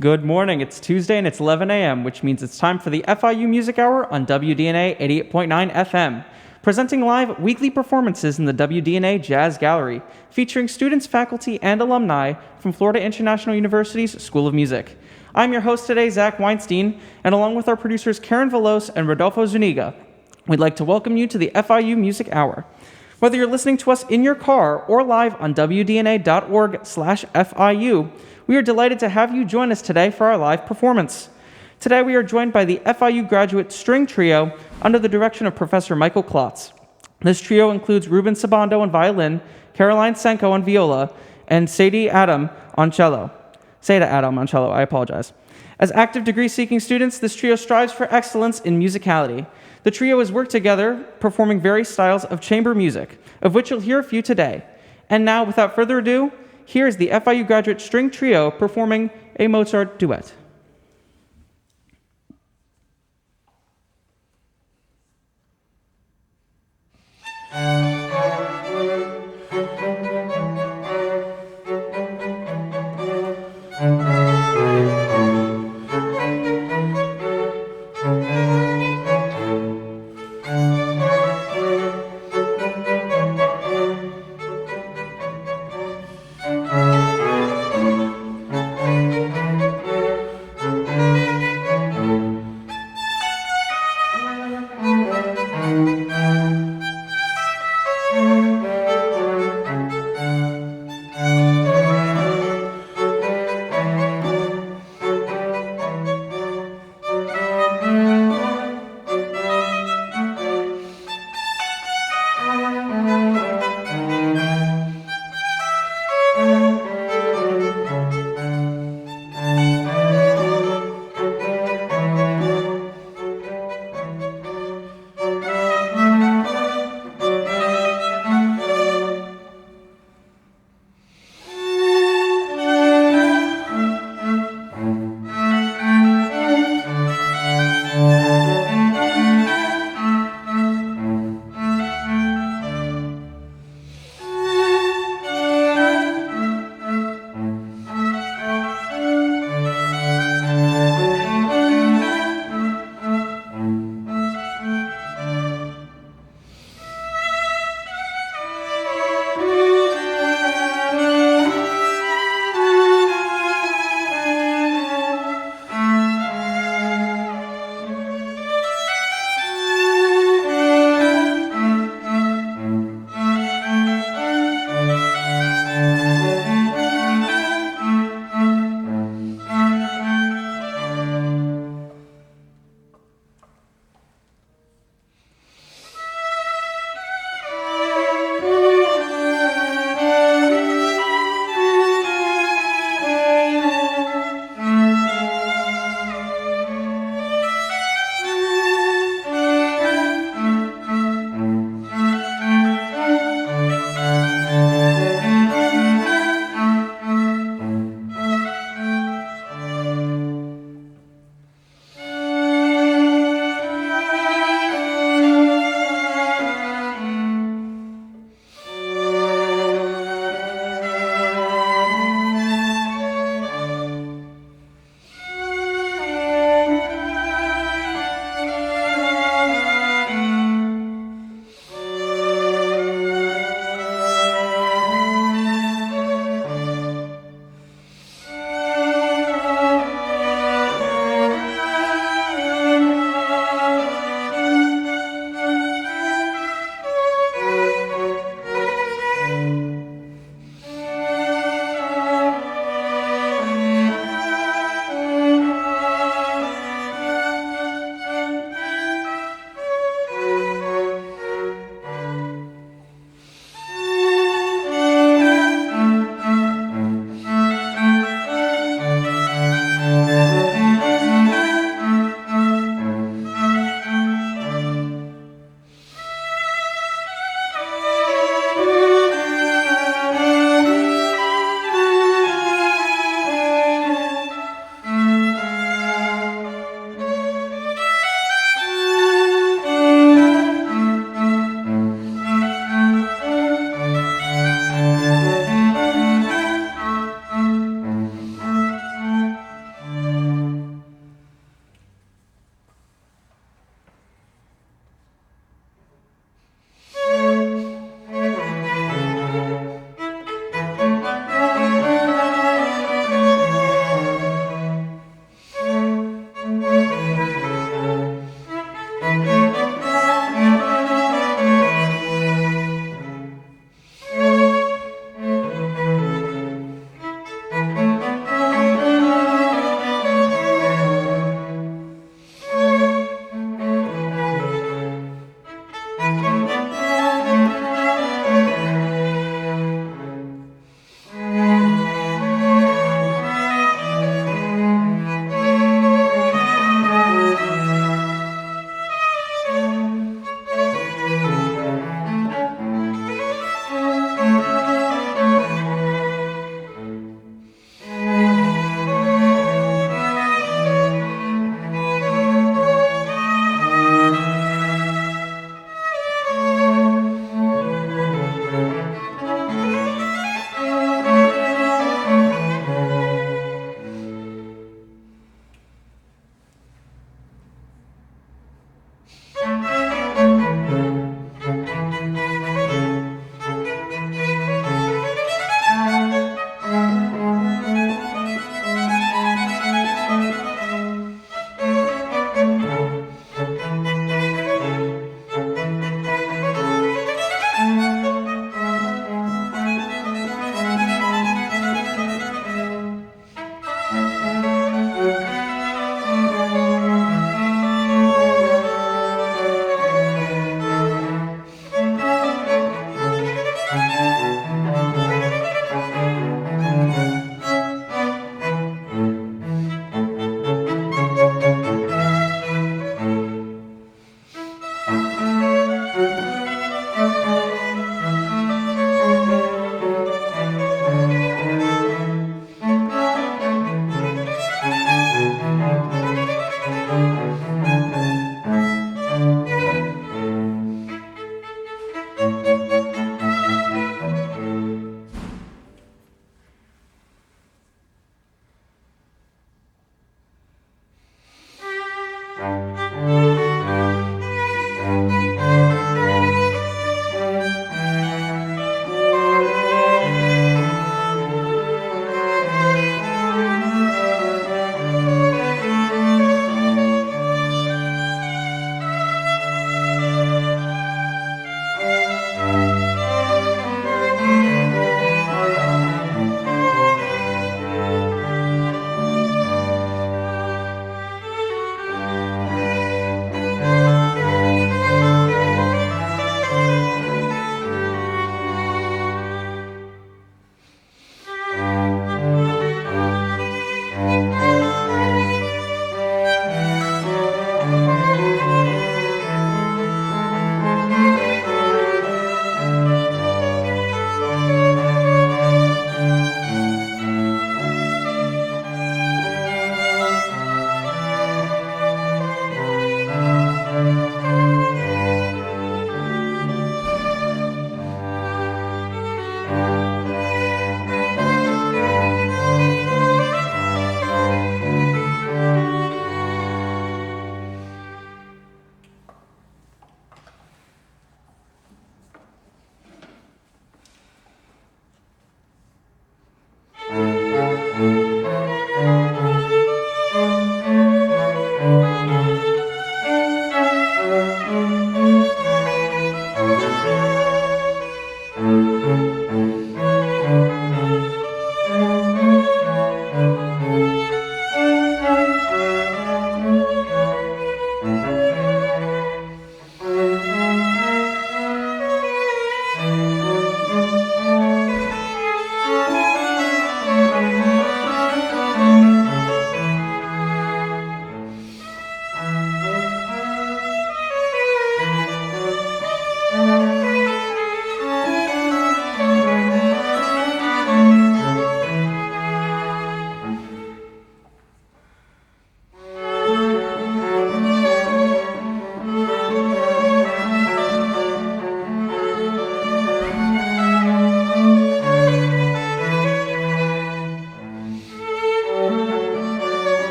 Good morning. It's Tuesday and it's 11 a.m., which means it's time for the FIU Music Hour on WDNA 88.9 FM. Presenting live weekly performances in the WDNA Jazz Gallery, featuring students, faculty, and alumni from Florida International University's School of Music. I'm your host today, Zach Weinstein, and along with our producers Karen Velos and Rodolfo Zuniga, we'd like to welcome you to the FIU Music Hour. Whether you're listening to us in your car or live on WDNA.org/FIU, we are delighted to have you join us today for our live performance. Today we are joined by the FIU Graduate String Trio under the direction of Professor Michael Klotz. This trio includes Reuben Sabando on violin, Caroline Senko on viola, and Sada Adam on cello. I apologize. As active degree-seeking students, this trio strives for excellence in musicality. The trio has worked together, performing various styles of chamber music, of which you'll hear a few today. And now, without further ado, here is the FIU Graduate String Trio performing a Mozart duet.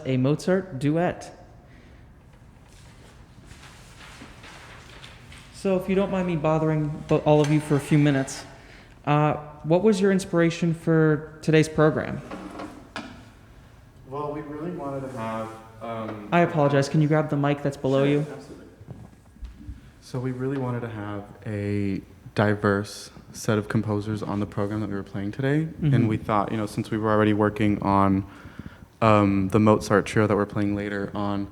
a Mozart duet. So if you don't mind me bothering all of you for a few minutes, what was your inspiration for today's program? Well, we really wanted to have... I apologize. Can you grab the mic that's below you? Absolutely. So we really wanted to have a diverse set of composers on the program that we were playing today. Mm-hmm. And we thought, since we were already working on the Mozart trio that we're playing later on,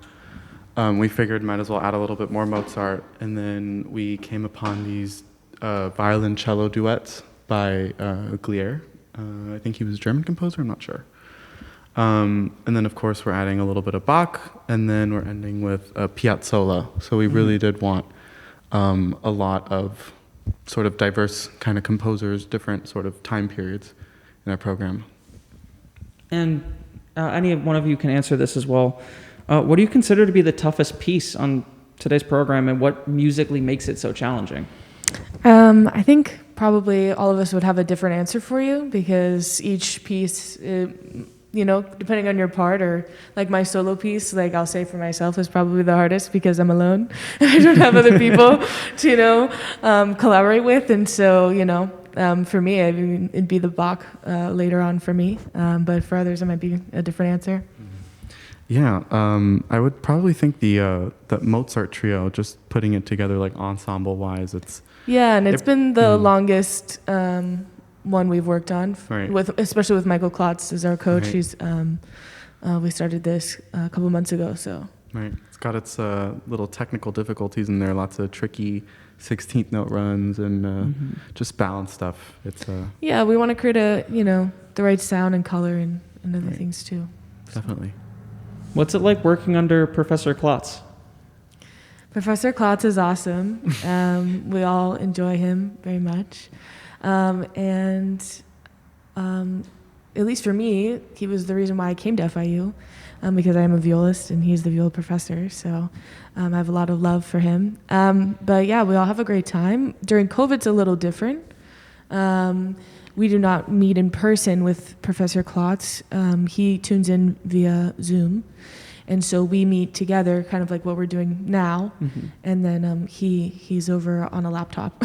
we figured might as well add a little bit more Mozart. And then we came upon these violin cello duets by Glier. I think he was a German composer, I'm not sure. And then, of course, we're adding a little bit of Bach, and then we're ending with Piazzolla. So we really did want a lot of sort of diverse kind of composers, different sort of time periods in our program. And any one of you can answer this as well. What do you consider to be the toughest piece on today's program, and what musically makes it so challenging? I think probably all of us would have a different answer for you, because each piece, depending on your part, or like my solo piece, like I'll say for myself, is probably the hardest because I'm alone. I don't have other people to, collaborate with. And so, for me, it'd be the Bach later on for me. But for others, it might be a different answer. Yeah, I would probably think the Mozart trio, just putting it together like ensemble-wise, it's... Yeah, and it's been the longest one we've worked on, right. especially with Michael Klotz as our coach. Right. He's we started this a couple months ago, so. Right, it's got its little technical difficulties in there, lots of tricky 16th note runs and just balance stuff. It's yeah, we want to create the right sound and color and other right. things too. Definitely. What's it like working under Professor Klotz? Professor Klotz is awesome. We all enjoy him very much. At least for me, he was the reason why I came to FIU, because I am a violist and he's the viola professor. So I have a lot of love for him. But yeah, we all have a great time. During COVID, it's a little different. We do not meet in person with Professor Klotz. He tunes in via Zoom. And so we meet together, kind of like what we're doing now. Mm-hmm. And then he's over on a laptop,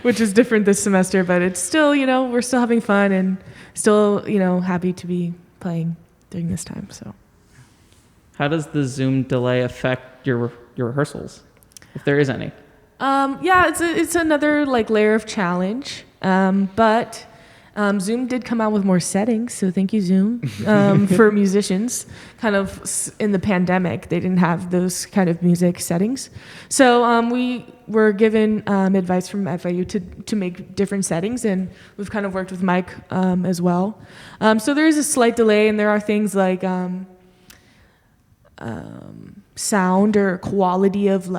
which is different this semester. But it's still, we're still having fun and still, happy to be playing during this time. So, how does the Zoom delay affect your rehearsals, if there is any? Yeah, it's another layer of challenge. But Zoom did come out with more settings, so thank you, Zoom, for musicians. Kind of in the pandemic, they didn't have those kind of music settings. So we were given advice from FIU to make different settings, and we've kind of worked with Mike as well. So there is a slight delay, and there are things like sound or quality of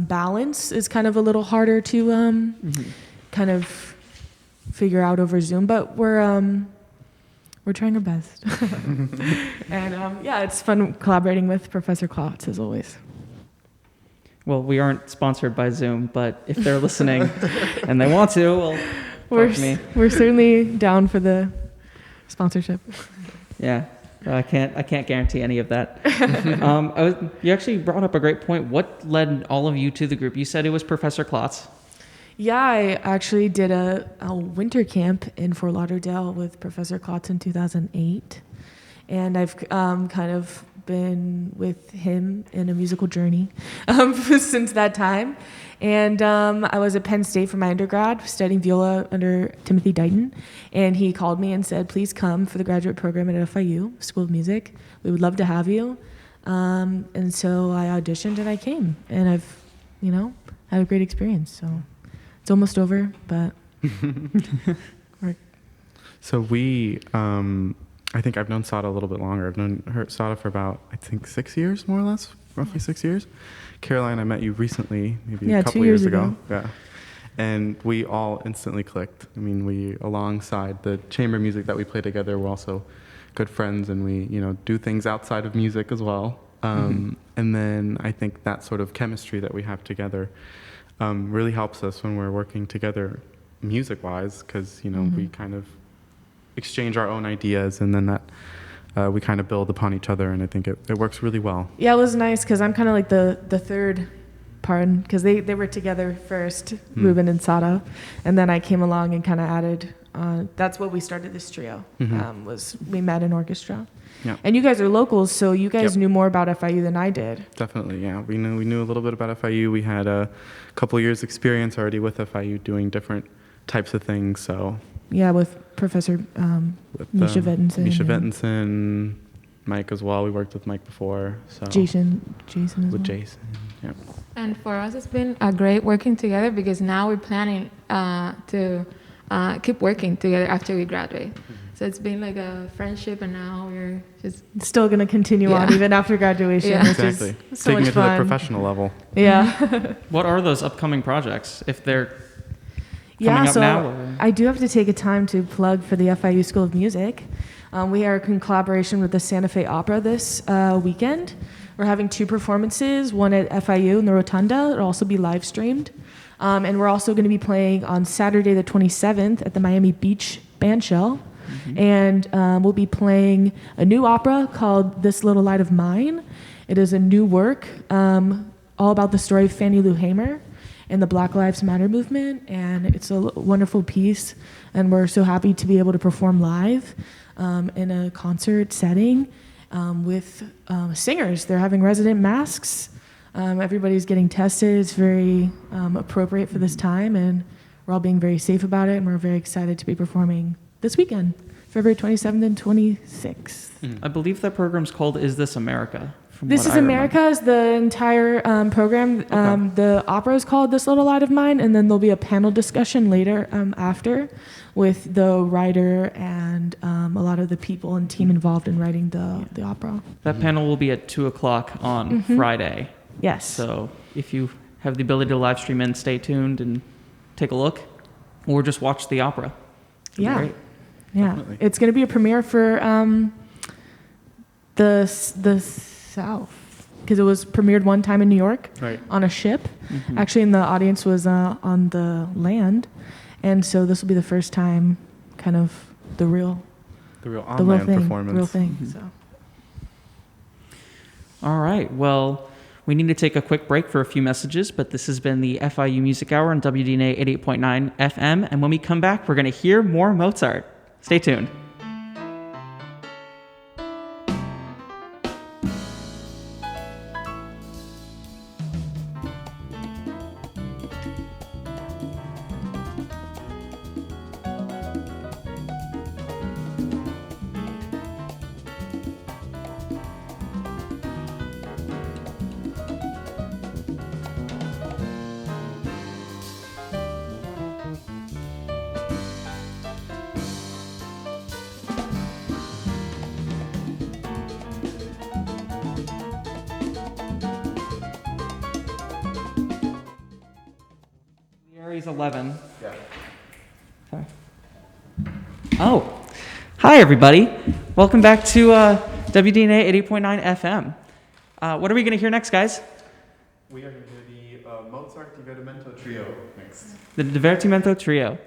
balance is kind of a little harder to kind of figure out over Zoom, but we're trying our best. And yeah, it's fun collaborating with Professor Klotz as always. Well, we aren't sponsored by Zoom, but if they're listening and they want to, well, talk to me. We're certainly down for the sponsorship. Yeah, I can't guarantee any of that. You actually brought up a great point. What led all of you to the group? You said it was Professor Klotz. Yeah, I actually did a winter camp in Fort Lauderdale with Professor Klotz in 2008. And I've kind of been with him in a musical journey since that time. And I was at Penn State for my undergrad, studying viola under Timothy Dighton. And he called me and said, please come for the graduate program at FIU, School of Music. We would love to have you. And so I auditioned and I came. And I've, had a great experience, so... It's almost over, but So we, I think I've known Sada a little bit longer. I've known Sada for about, 6 years, more or less, roughly 6 years. Caroline, I met you recently, maybe a couple years ago. Yeah. And we all instantly clicked. I mean, we, alongside the chamber music that we play together, we're also good friends, and we, do things outside of music as well. And then I think that sort of chemistry that we have together really helps us when we're working together music-wise, because, we kind of exchange our own ideas, and then that we kind of build upon each other, and I think it works really well. Yeah, it was nice because I'm kind of like the third part, because they were together first, Reuben and Sada, and then I came along and kind of added. That's what we started this trio. Was we met in orchestra. Yeah. And you guys are locals, so you guys Yep. knew more about FIU than I did. Definitely, yeah. We knew a little bit about FIU. We had a couple years experience already with FIU doing different types of things. So Yeah, with Professor with Misha Vettinson. Misha and Vettinson, Mike as well. We worked with Mike before. So Jason as with well. Jason, yeah. And for us, it's been great working together because now we're planning to keep working together after we graduate. So it's been like a friendship, and now we're just Still going to continue on Yeah. even after graduation, Yeah. which Exactly. is so Taking much it to the fun. professional level. Yeah. What are those upcoming projects, if they're Yeah, coming up so now? Or? I do have to take a time to plug for the FIU School of Music. We are in collaboration with the Santa Fe Opera this weekend. We're having 2 performances, one at FIU in the Rotunda. It'll also be live streamed. And we're also going to be playing on Saturday the 27th at the Miami Beach Bandshell. And we'll be playing a new opera called This Little Light of Mine. It is a new work all about the story of Fannie Lou Hamer and the Black Lives Matter movement. And it's a wonderful piece. And we're so happy to be able to perform live in a concert setting with singers. They're having resident masks. Everybody's getting tested. It's very appropriate for this time. And we're all being very safe about it. And we're very excited to be performing this weekend, February 27th and 26th. I believe that program's called Is This America? From This what is I remember. America is the entire program. The opera is called This Little Light of Mine, and then there'll be a panel discussion later after with the writer and a lot of the people and team involved in writing the opera. That panel will be at 2 o'clock on Friday. Yes. So if you have the ability to live stream in, stay tuned and take a look, or just watch the opera. It'd be Yeah. great. Yeah, Definitely. it's going to be a premiere for the South, because it was premiered one time in New York Right. on a ship. Actually, and the audience was on the land, and so this will be the first time, kind of the real The real the real online thing, performance. real thing. So All right. Well, we need to take a quick break for a few messages, but this has been the FIU Music Hour on WDNA 88.9 FM. And when we come back, we're going to hear more Mozart. Stay tuned. Aries 11. Yeah. Sorry. Oh, hi everybody. Welcome back to WDNA 80.9 FM. What are we going to hear next, guys? We are going to hear the Mozart Divertimento Trio next. The Divertimento Trio.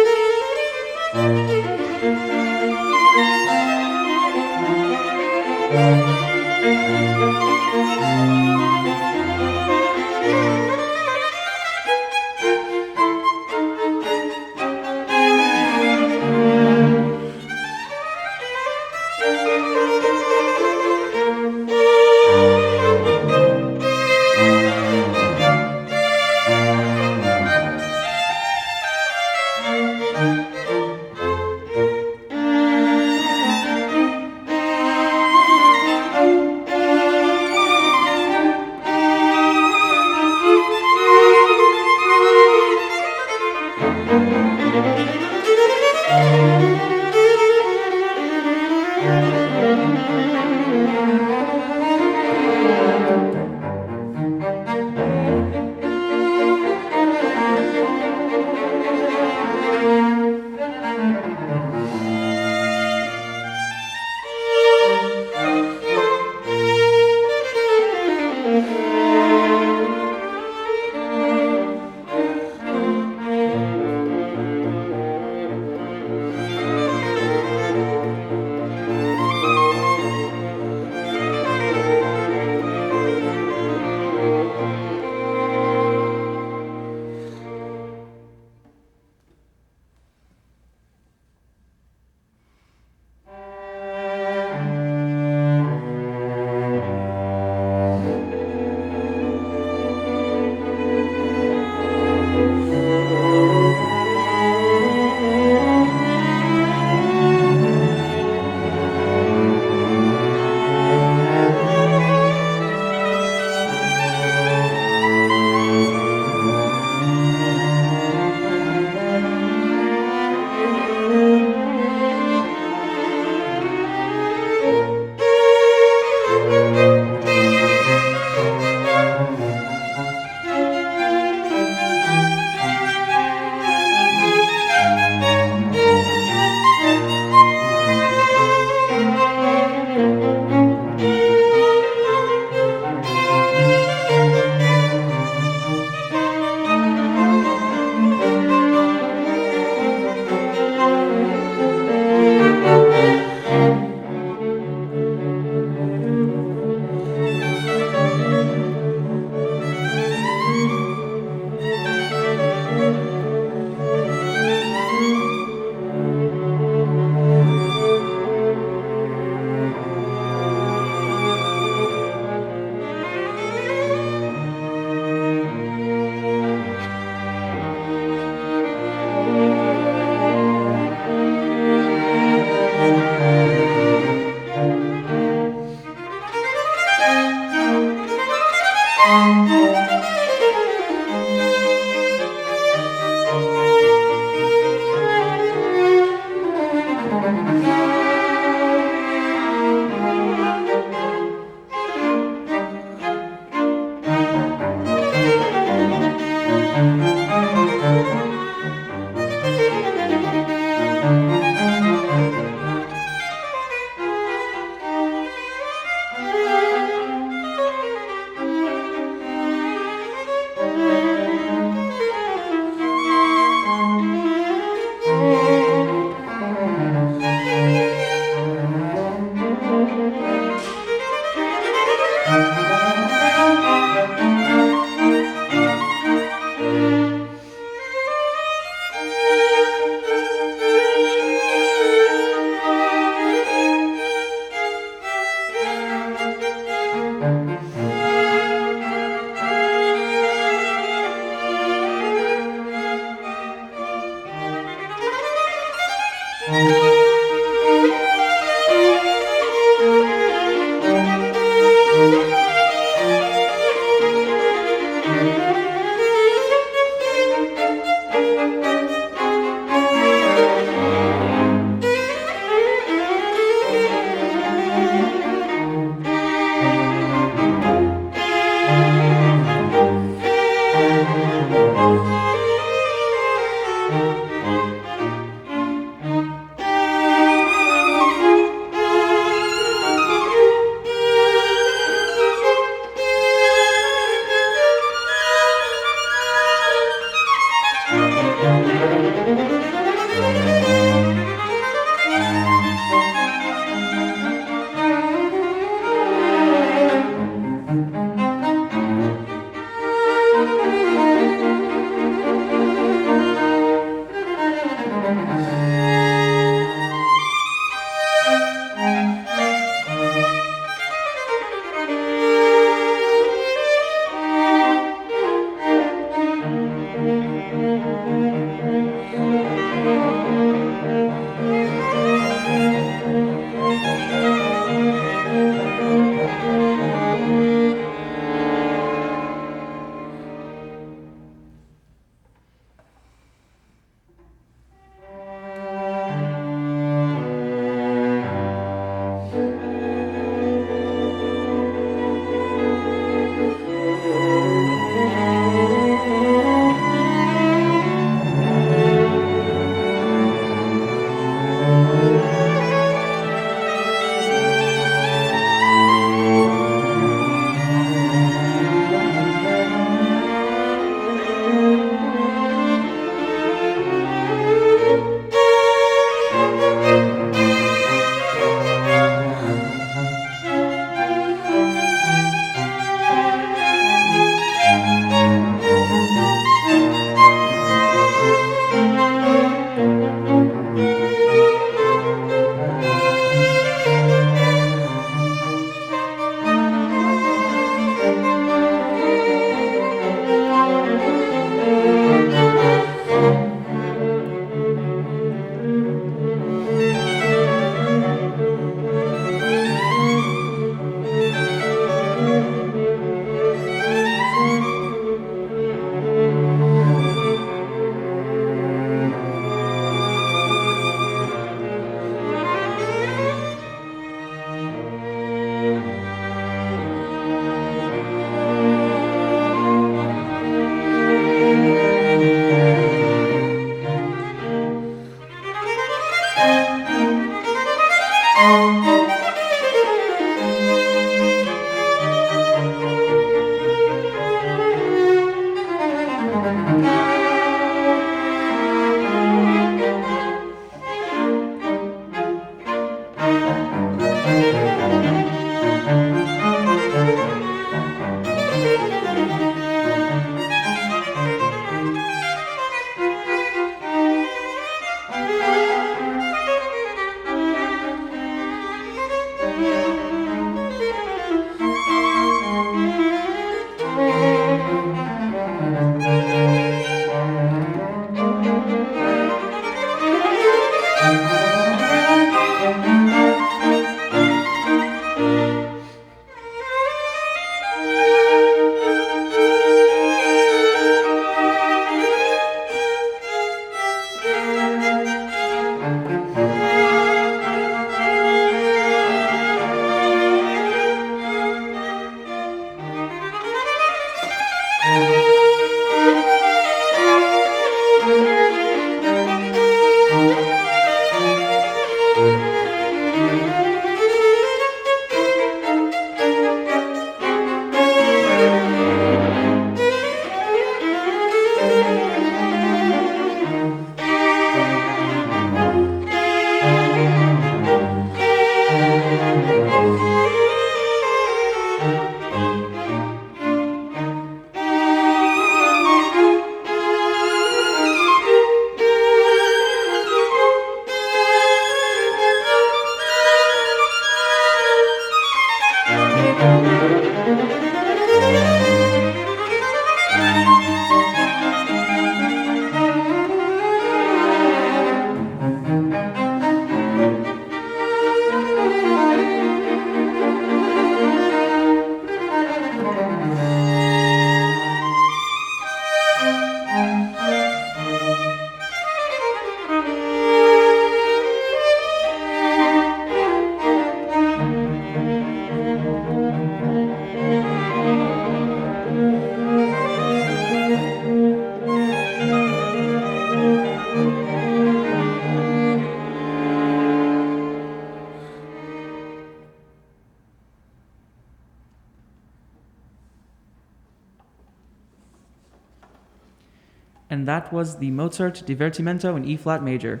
And that was the Mozart Divertimento in E-flat major.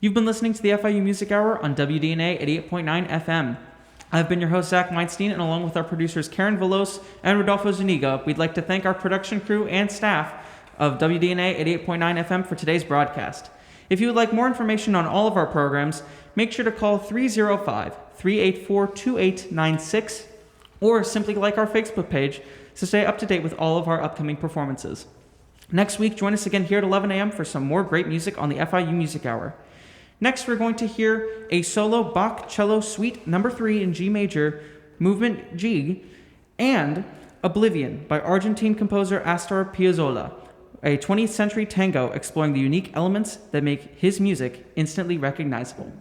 You've been listening to the FIU Music Hour on WDNA 88.9 FM. I've been your host, Zach Meinstein, and along with our producers Karen Velos and Rodolfo Zuniga, we'd like to thank our production crew and staff of WDNA 88.9 FM for today's broadcast. If you would like more information on all of our programs, make sure to call 305-384-2896 or simply like our Facebook page to stay up to date with all of our upcoming performances. Next week, join us again here at 11 a.m. for some more great music on the FIU Music Hour. Next, we're going to hear a solo Bach Cello Suite No. 3 in G major, movement G, and Oblivion by Argentine composer Astor Piazzolla, a 20th century tango exploring the unique elements that make his music instantly recognizable.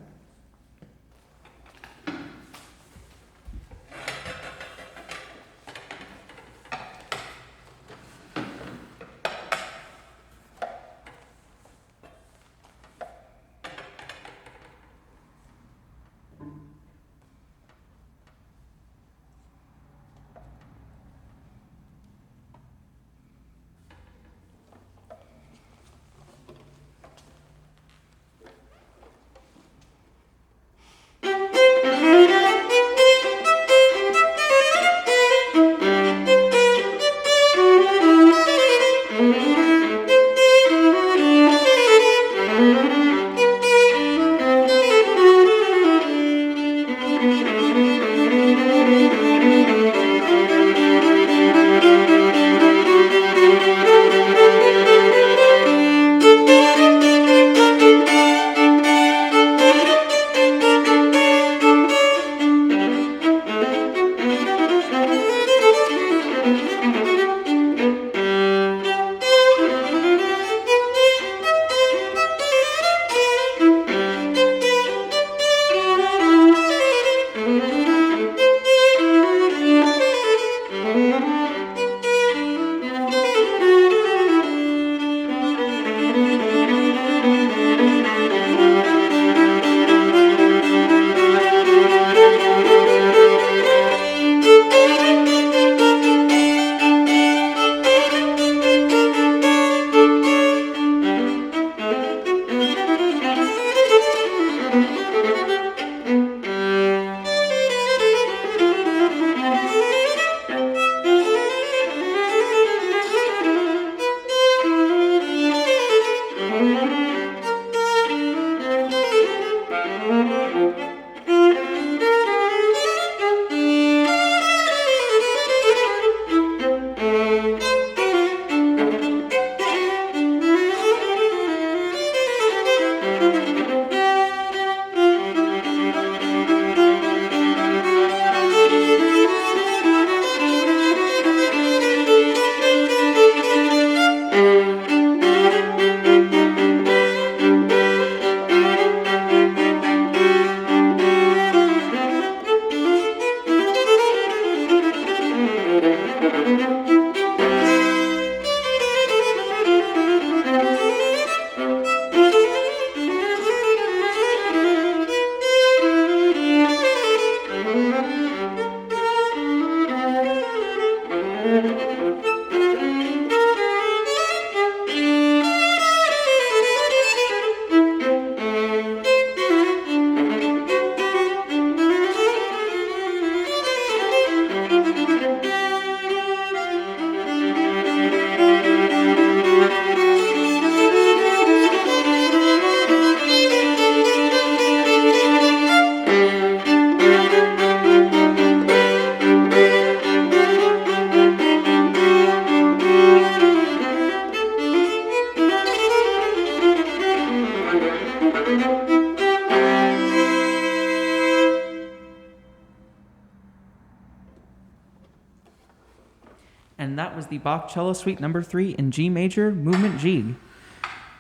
And that was the Bach Cello Suite No. 3 in G major, movement G.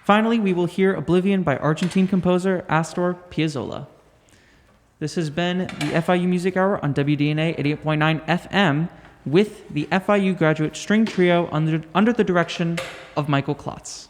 Finally, we will hear Oblivion by Argentine composer Astor Piazzolla. This has been the FIU Music Hour on WDNA 88.9 FM with the FIU Graduate String Trio under the direction of Michael Klotz.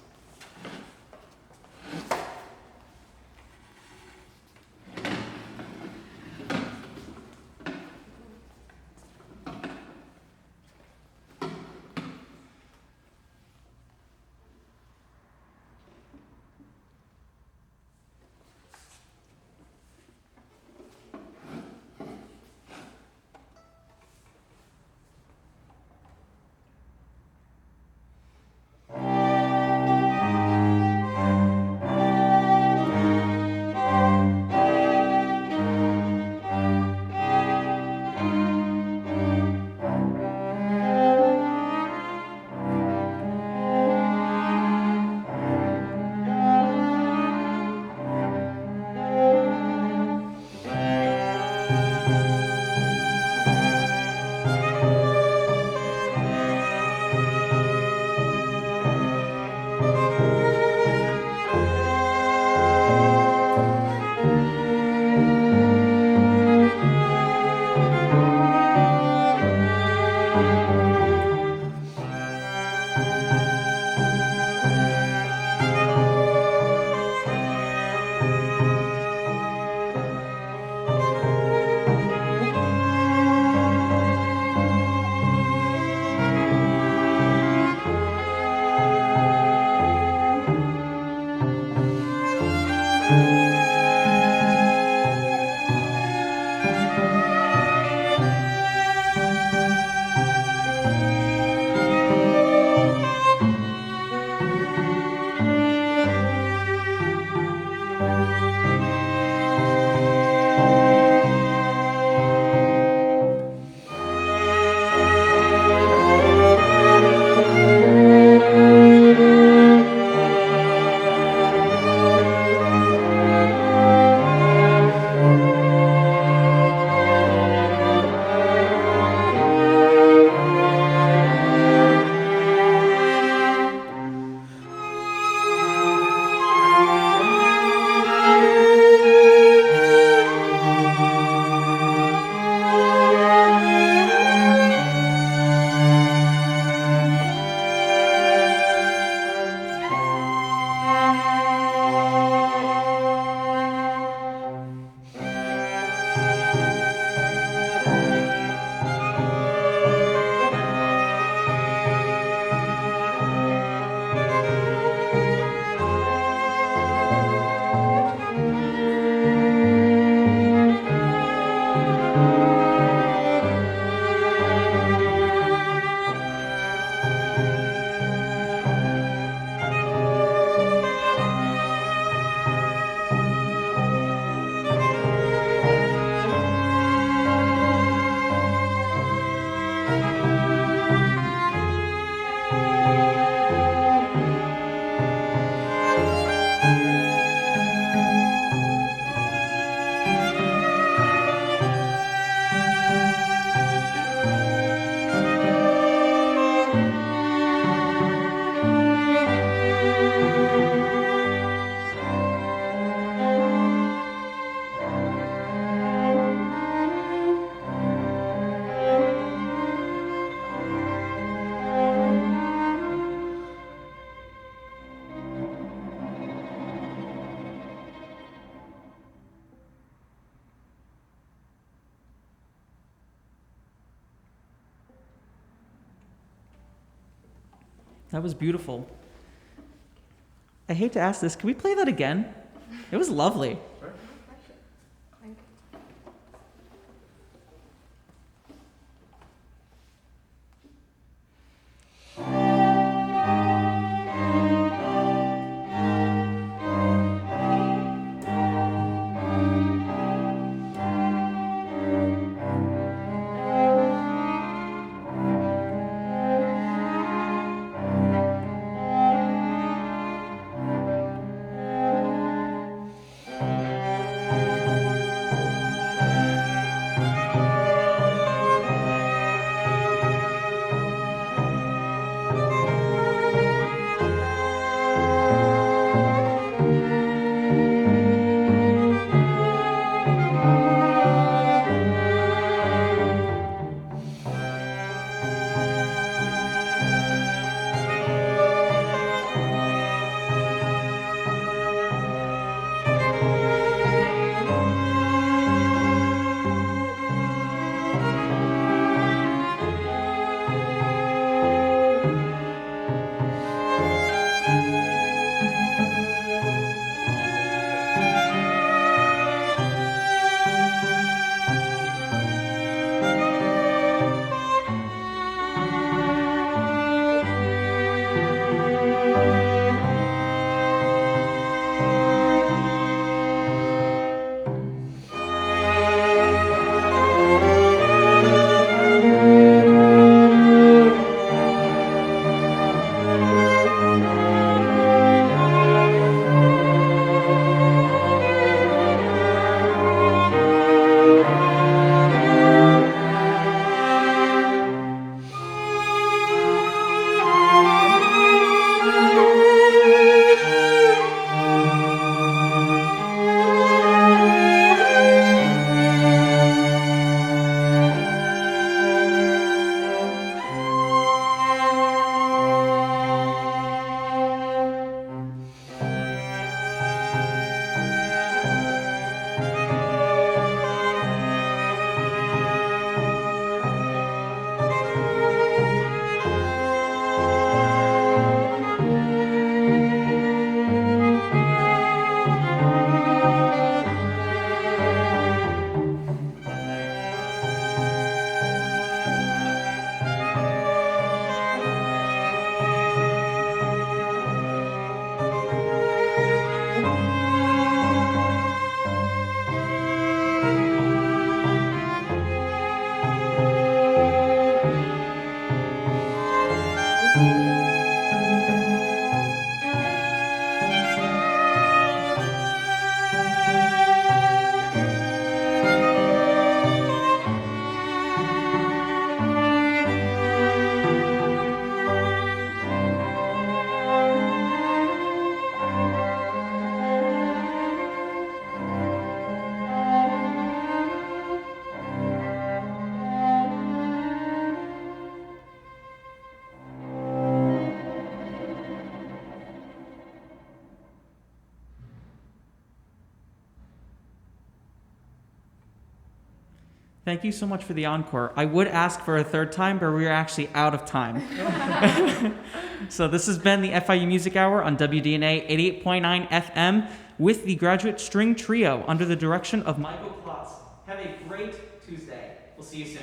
That was beautiful. I hate to ask this, can we play that again? It was lovely. Thank you so much for the encore. I would ask for a third time, but we're actually out of time. So this has been the FIU Music Hour on WDNA 88.9 FM with the Graduate String Trio under the direction of Michael Klotz. Have a great Tuesday. We'll see you soon.